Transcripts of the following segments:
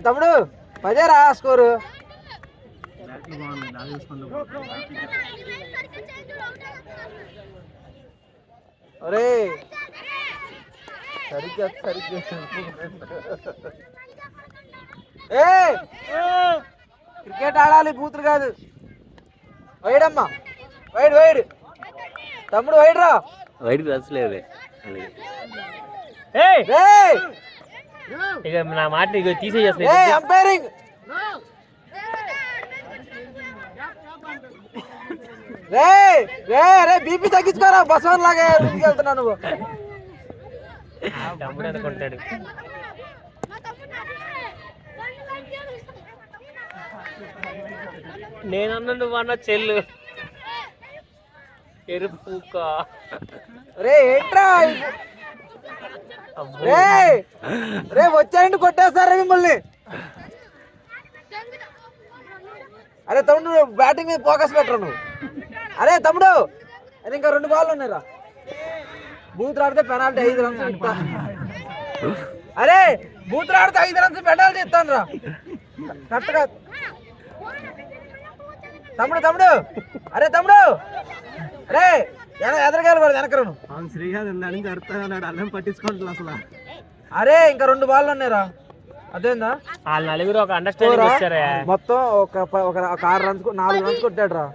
తమ్ముడు 10 రా స్కోరు. అరే సరిగ్గా క్రికెట్ ఆడాలి, బూతులు కాదు. వైడమ్మా, వైడ్ తమ్ముడు, వైడ్ రా. వైడ్ రసలేదు ఇక నా మాట ఇక తీసేసేస్తా. అంపైరింగ్ రే బీపీ తగ్గించుకోరా, బస్వన్ లాగా ఇంటికి వెళ్తున్నా నువ్వు. తమ్ముడు అనుకుంటాడు. నేనన్నా నువ్వన్న చెల్లు ఎరుపుక. రే ఏంట్రా రే వచ్చాయండి, కొట్టేస్తారా మిమ్మల్ని. అరే తమ్ముడు, బ్యాటింగ్ మీద ఫోకస్ పెట్టరా నువ్వు. అరే తమ్ముడు, అది ఇంకా 2 బాల్ ఉన్నాయిరా. బూత్ ఆడితే పెనాల్టీ 5 రన్స్ ఇస్తా. అరే బూత్ ఆడితే 5 రన్స్ పెనాల్టీ ఇస్తాను రా. కరెక్ట్గా తమ్ముడు. అరే తమ్ముడు, అరే ఎదరగాలి పడదు వెనకరు. శ్రీకాంత్ నుంచి అడుగుతాడు, అల్లం పట్టించుకుంటున్నా అసలు. అరే ఇంకా 2 బాల్ ఉన్నాయిరా. అదేందా వాళ్ళు నలుగురు ఒక అండర్స్టాండింగ్ ఇచ్చారా. మొత్తం ఒక 6 రన్స్ 4 రన్స్ కొట్టాడు రా.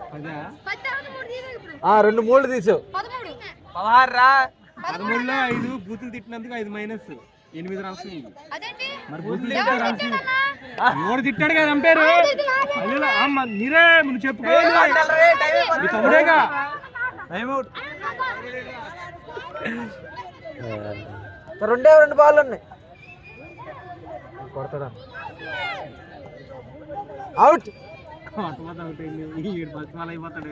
2 మూడు తీసావు. 13లో 5 బూతులు తిట్టినందుకు 5 మైనస్ 8 రన్స్. మరి బూతులు ఎవరు తిట్టాడు కదా అంపేరు. మీరే నువ్వు చెప్పుకోవాలి, తమ్ముడేగా. 2 బాల్ ఉన్నాయి. కొడతాడా అవుట్. అయిపోతాడు.